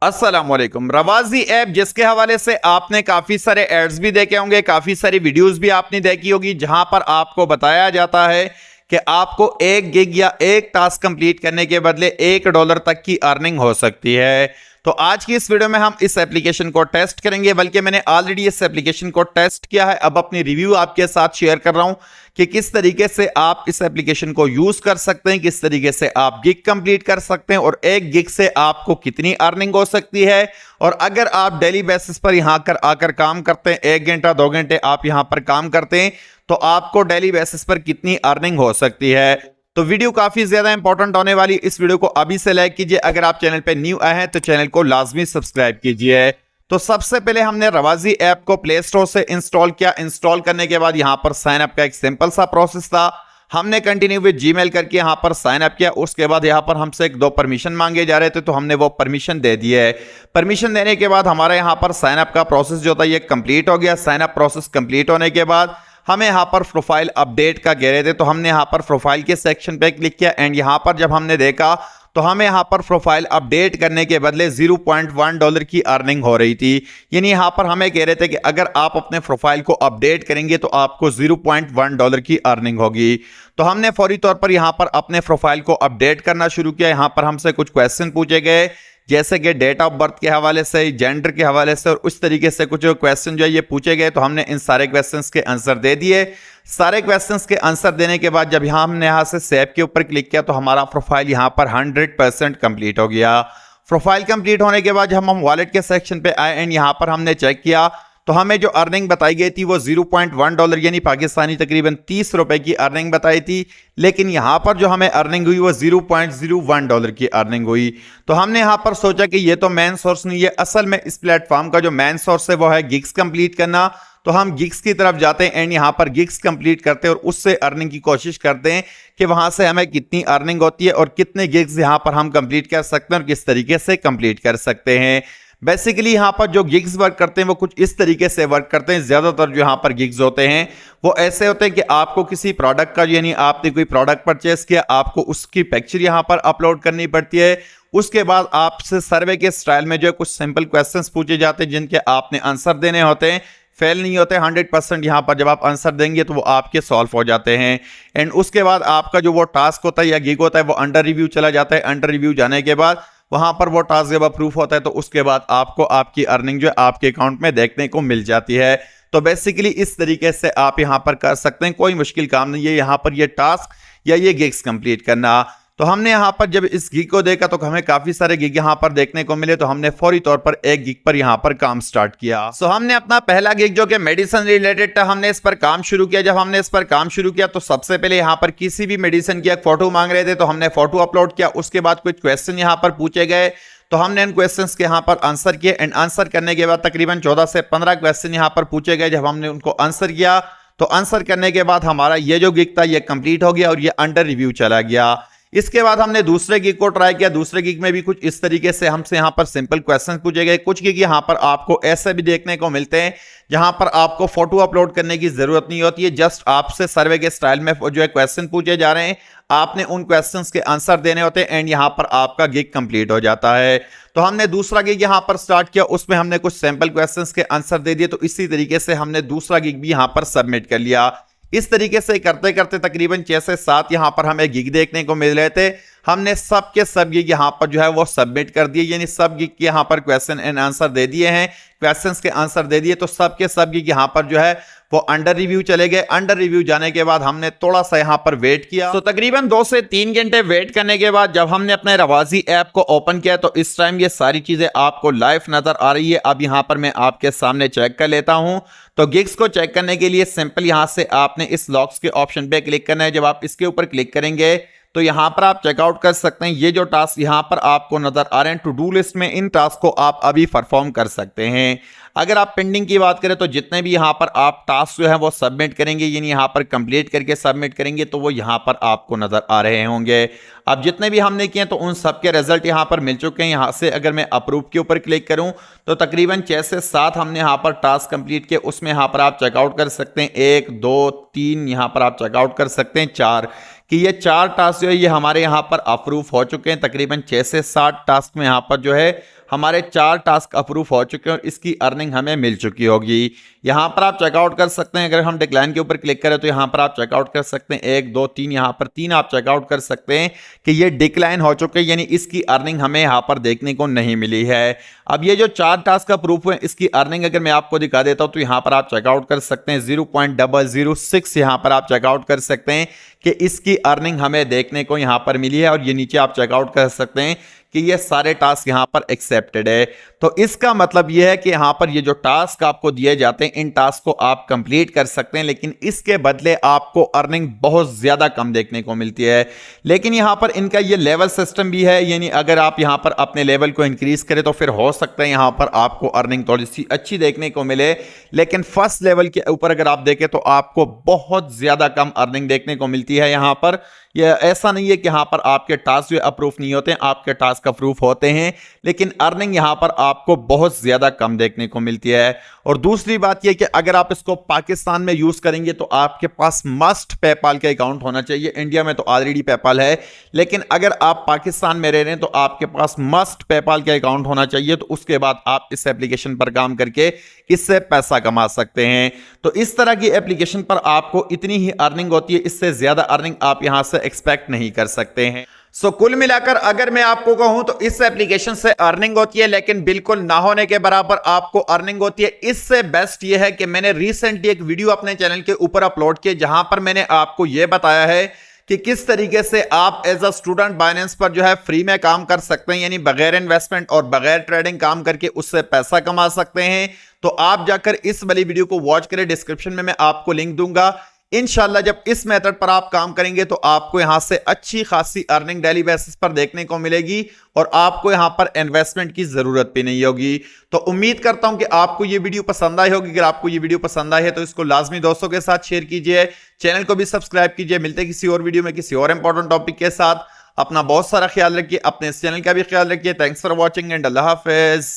अस्सलामुअलैकुम। रवाजी ऐप जिसके हवाले से आपने काफ़ी सारे एड्स भी देखे होंगे, काफ़ी सारी वीडियोस भी आपने देखी होगी, जहां पर आपको बताया जाता है कि आपको एक गिग या एक टास्क कंप्लीट करने के बदले $1 तक की अर्निंग हो सकती है। तो आज की इस वीडियो में हम इस एप्लीकेशन को टेस्ट करेंगे, बल्कि मैंने ऑलरेडी इस एप्लीकेशन को टेस्ट किया है। अब अपनी रिव्यू आपके साथ शेयर कर रहा हूं कि किस तरीके से आप इस एप्लीकेशन को यूज कर सकते हैं, किस तरीके से आप गिग कंप्लीट कर सकते हैं और एक गिग से आपको कितनी अर्निंग हो सकती है। और अगर आप डेली बेसिस पर यहां आकर काम करते हैं, 1 घंटा 2 घंटे आप यहां पर काम करते हैं, तो आपको डेली बेसिस पर कितनी अर्निंग हो सकती है। तो वीडियो काफी ज्यादा इंपॉर्टेंट होने वाली, इस वीडियो को अभी से लाइक कीजिए। अगर आप चैनल पे न्यू आए हैं तो चैनल को लाजमी सब्सक्राइब कीजिए। तो सबसे पहले हमने रवाजी ऐप को प्ले स्टोर से इंस्टॉल किया। इंस्टॉल करने के बाद यहां पर साइन अप का एक सिंपल सा प्रोसेस था। हमने कंटिन्यू विद जीमेल करके यहां पर साइन अप किया। उसके बाद यहां पर हमसे 1-2 परमिशन मांगे जा रहे थे, तो हमने वो परमिशन दे दी है। परमिशन देने के बाद हमारा यहां पर साइन अप का प्रोसेस जो था ये कंप्लीट हो गया। साइन अप प्रोसेस कंप्लीट होने के बाद हमें यहाँ पर प्रोफाइल अपडेट का कह रहे थे, तो हमने यहाँ पर प्रोफाइल के सेक्शन पे क्लिक किया। एंड यहाँ पर जब हमने देखा तो हमें यहाँ पर प्रोफाइल अपडेट करने के बदले $0.1 की अर्निंग हो रही थी। यानी यहाँ पर हमें कह रहे थे कि अगर आप अपने प्रोफाइल को अपडेट करेंगे तो आपको $0.1 की अर्निंग होगी। तो हमने फौरी तौर पर यहाँ पर अपने प्रोफाइल को अपडेट करना शुरू किया। यहाँ पर हमसे कुछ क्वेश्चन पूछे गए, जैसे कि डेट ऑफ बर्थ के हवाले से, जेंडर के हवाले से और उस तरीके से कुछ क्वेश्चन जो है ये पूछे गए। तो हमने इन सारे क्वेश्चंस के आंसर दे दिए। सारे क्वेश्चंस के आंसर देने के बाद जब हमने यहाँ से सेव के ऊपर क्लिक किया तो हमारा प्रोफाइल यहाँ पर 100% कंप्लीट हो गया। प्रोफाइल कंप्लीट होने के बाद हम वॉलेट के सेक्शन पे आए एंड यहाँ पर हमने चेक किया तो हमें जो अर्निंग बताई गई थी वो $0.1 यानी पाकिस्तानी तकरीबन 30 रुपए की अर्निंग बताई थी। लेकिन यहाँ पर जो हमें अर्निंग हुई वो $0.01 की अर्निंग हुई। तो हमने यहाँ पर सोचा कि ये तो मेन सोर्स नहीं है, असल में इस प्लेटफॉर्म का जो मेन सोर्स है वो है गिग्स कंप्लीट करना। तो हम गिग्स की तरफ जाते हैं एंड यहाँ पर गिग्स कंप्लीट करते हैं और उससे अर्निंग की कोशिश करते हैं कि वहां से हमें कितनी अर्निंग होती है और कितने गिग्स यहाँ पर हम कंप्लीट कर सकते हैं और किस तरीके से कंप्लीट कर सकते हैं। बेसिकली यहाँ पर जो गिग्स वर्क करते हैं वो कुछ इस तरीके से वर्क करते हैं। ज्यादातर जो यहाँ पर गिग्स होते हैं वो ऐसे होते हैं कि आपको किसी प्रोडक्ट का, यानी आपने कोई प्रोडक्ट परचेस किया, आपको उसकी पिक्चर यहाँ पर अपलोड करनी पड़ती है। उसके बाद आपसे सर्वे के स्टाइल में जो है कुछ सिंपल क्वेश्चंस पूछे जाते हैं जिनके आपने आंसर देने होते हैं। फेल नहीं होते, 100% यहाँ पर जब आप आंसर देंगे तो वो आपके सॉल्व हो जाते हैं। एंड उसके बाद आपका जो वो टास्क होता है या गिग होता है वो अंडर रिव्यू चला जाता है। अंडर रिव्यू जाने के बाद वहां पर वो टास्क जब अप्रूव होता है तो उसके बाद आपको आपकी अर्निंग जो है आपके अकाउंट में देखने को मिल जाती है। तो बेसिकली इस तरीके से आप यहां पर कर सकते हैं, कोई मुश्किल काम नहीं है यहां पर ये टास्क या ये गिग्स कंप्लीट करना। तो हमने यहां पर जब इस गिग को देखा तो हमें काफी सारे गिग यहां पर देखने को मिले, तो हमने फौरी तौर पर एक गिग पर यहां पर काम स्टार्ट किया। सो हमने अपना पहला गिग जो कि मेडिसिन रिलेटेड था, हमने इस पर काम शुरू किया। जब हमने इस पर काम शुरू किया तो सबसे पहले यहां पर किसी भी मेडिसिन की एक फोटो मांग रहे थे, तो हमने फोटो अपलोड किया। उसके बाद कुछ क्वेश्चन यहां पर पूछे गए, तो हमने इन क्वेश्चंस के यहां पर आंसर किए। एंड आंसर करने के बाद तकरीबन 14 से 15 क्वेश्चन यहां पर पूछे गए। जब हमने उनको आंसर किया तो आंसर करने के बाद हमारा ये जो गिग था ये कंप्लीट हो गया और ये अंडर रिव्यू चला गया। इसके बाद हमने दूसरे गिग को ट्राई किया। दूसरे गिग में भी कुछ इस तरीके से हमसे यहाँ पर सिंपल क्वेश्चन पूछे गए। कुछ गिग यहाँ पर आपको ऐसे भी देखने को मिलते हैं जहां पर आपको फोटो अपलोड करने की जरूरत नहीं होती है, जस्ट आपसे सर्वे के स्टाइल में जो है क्वेश्चन पूछे जा रहे हैं, आपने उन क्वेश्चंस के आंसर देने होते हैं एंड यहां पर आपका गिग कंप्लीट हो जाता है। तो हमने दूसरा गिग यहां पर स्टार्ट किया, उसमें हमने कुछ सैंपल क्वेश्चंस के आंसर दे दिए। तो इसी तरीके से हमने दूसरा गिग भी यहां पर सबमिट कर लिया। इस तरीके से करते करते तकरीबन 6 से 7 यहां पर हमें गिग देखने को मिल रहे थे। हमने सब के सब गिग यहां पर जो है वो सबमिट कर दिए, यानी सब गिग के यहां पर क्वेश्चन एंड आंसर दे दिए हैं, क्वेश्चंस के आंसर दे दिए। तो सब के सब गिग यहां पर जो है वो अंडर रिव्यू चले गए। अंडर रिव्यू जाने के बाद हमने थोड़ा सा यहां पर वेट किया। तो तकरीबन 2 से 3 घंटे वेट करने के बाद जब हमने अपने रवाजी ऐप को ओपन किया तो इस टाइम ये सारी चीजें आपको लाइव नजर आ रही है। अब यहां पर मैं आपके सामने चेक कर लेता हूं। तो गिग्स को चेक करने के लिए सिंपल यहां से आपने इस लॉग्स के ऑप्शन पे क्लिक करना है। जब आप इसके ऊपर क्लिक करेंगे तो यहां पर आप चेकआउट कर सकते हैं। ये जो टास्क यहां पर आपको नजर आ रहे हैं टू डू लिस्ट में, इन टास्क को आप अभी परफॉर्म कर सकते हैं। अगर आप पेंडिंग की बात करें तो जितने भी यहां पर आप टास्क जो है वो सबमिट करेंगे, यानी यहां पर कंप्लीट करके सबमिट करेंगे, तो वो यहां पर आपको नजर आ रहे होंगे। अब जितने भी हमने किए तो उन सब के रिजल्ट यहां पर मिल चुके हैं। यहां से अगर मैं अप्रूव के ऊपर क्लिक करूं तो तकरीबन 6 से 7 हमने यहां पर टास्क कंप्लीट किए। उसमें यहां पर आप चेकआउट कर सकते हैं 1 2 3, यहां पर आप चेकआउट कर सकते हैं 4 कि ये 4 टास्क जो है ये हमारे यहाँ पर अप्रूव हो चुके हैं। तकरीबन 6 से 7 टास्क में यहाँ पर जो है हमारे 4 टास्क अप्रूव हो चुके हैं और इसकी अर्निंग हमें मिल चुकी होगी। यहाँ पर आप चेकआउट कर सकते हैं। अगर हम डिक्लाइन के ऊपर क्लिक करें तो यहाँ पर आप चेकआउट कर सकते हैं, 1 2 3, यहाँ पर 3 आप चेकआउट कर सकते हैं कि ये डिक्लाइन हो चुके हैं, यानी इसकी अर्निंग हमें यहाँ पर देखने को नहीं मिली है। अब ये जो 4 टास्क अप्रूव हुए इसकी अर्निंग अगर मैं आपको दिखा देता हूं तो यहाँ पर आप चेकआउट कर सकते हैं 0.006, यहाँ पर आप चेकआउट कर सकते हैं कि इसकी अर्निंग हमें देखने को यहाँ पर मिली है। और ये नीचे आप चेकआउट कर सकते हैं कि ये सारे टास्क यहाँ पर एक्सेप्टेड है। तो इसका मतलब ये है कि यहाँ पर ये जो टास्क आपको दिए जाते हैं इन टास्क को आप कंप्लीट कर सकते हैं, लेकिन इसके बदले आपको अर्निंग बहुत ज्यादा कम देखने को मिलती है। लेकिन यहाँ पर इनका ये लेवल सिस्टम भी है, यानी अगर आप यहाँ पर अपने लेवल को इंक्रीज करें तो फिर हो सकता है यहाँ पर आपको अर्निंग थोड़ी सी अच्छी देखने को मिले। लेकिन फर्स्ट लेवल के ऊपर अगर आप देखें तो आपको बहुत ज्यादा कम अर्निंग देखने को मिलती है। यहाँ पर यह ऐसा नहीं है कि यहाँ पर आपके टास्क जो अप्रूव नहीं होते हैं, आपके टास्क अप्रूव होते हैं, लेकिन अर्निंग यहाँ पर आपको बहुत ज्यादा कम देखने को मिलती है। और दूसरी बात यह कि अगर आप इसको पाकिस्तान में यूज करेंगे तो आपके पास मस्ट पेपाल का अकाउंट होना चाहिए। इंडिया में तो ऑलरेडी पेपाल है, लेकिन अगर आप पाकिस्तान में रह रहे हैं तो आपके पास मस्ट पेपाल का अकाउंट होना चाहिए। तो उसके बाद आप इस एप्लीकेशन पर काम करके इससे पैसा कमा सकते हैं। तो इस तरह की एप्लीकेशन पर आपको इतनी ही अर्निंग होती है, इससे ज्यादा अर्निंग आप यहां से एक्सपेक्ट नहीं कर सकते हैं। कुल मिलाकर अगर मैं आपको कहूं तो इस एप्लीकेशन से अर्निंग होती है, लेकिन बिल्कुल ना होने के बराबर आपको अर्निंग होती है। इससे बेस्ट यह है कि मैंने रिसेंटली एक वीडियो अपने चैनल के ऊपर अपलोड किया जहां पर मैंने आपको यह बताया है कि किस तरीके से आप एज अ स्टूडेंट बाइनेंस पर जो है फ्री में काम कर सकते हैं, यानी बगैर इन्वेस्टमेंट और बगैर ट्रेडिंग काम करके उससे पैसा कमा सकते हैं। तो आप जाकर इस वाली वीडियो को वॉच करें, डिस्क्रिप्शन में मैं आपको लिंक दूंगा। इंशाल्लाह जब इस मेथड पर आप काम करेंगे तो आपको यहां से अच्छी खासी अर्निंग डेली बेसिस पर देखने को मिलेगी और आपको यहां पर इन्वेस्टमेंट की जरूरत भी नहीं होगी। तो उम्मीद करता हूं कि आपको ये वीडियो पसंद आई होगी। अगर आपको ये वीडियो पसंद आई है तो इसको लाजमी दोस्तों के साथ शेयर कीजिए, चैनल को भी सब्सक्राइब कीजिए। मिलते किसी और वीडियो में किसी और इंपॉर्टेंट टॉपिक के साथ। अपना बहुत सारा ख्याल रखिए, अपने इस चैनल का भी ख्याल रखिए। Thanks for watching and Allah Hafiz.